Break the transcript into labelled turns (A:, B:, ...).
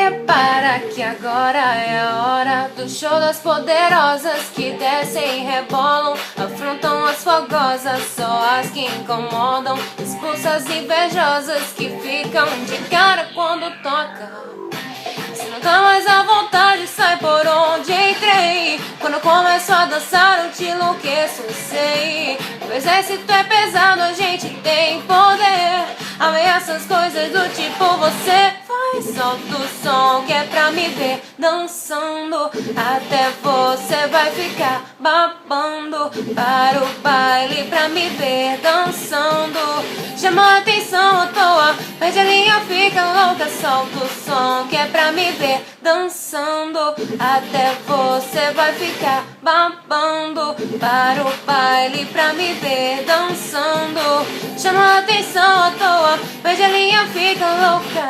A: prepara que agora é a hora do show das poderosas que descem e rebolam, afrontam as fogosas, só as que incomodam, expulsam as invejosas que ficam de cara quando toca. Se não tá mais à vontade, sai por onde entrei. Quando eu começo a dançar, eu te enlouqueço, sei. O exército é pesado, a gente tem poder. Ameaças, coisas do tipo você faz. Solta o som que é pra me ver dançando. Até você vai ficar babando. Para o baile pra me ver dançando. Chama a atenção à toa, perde a linha, fica louca. Solta o som que é pra me ver dançando. Até você vai ficar babando. Para o baile pra me ver dançando. Chama a atenção à toa, perde a linha, fica louca.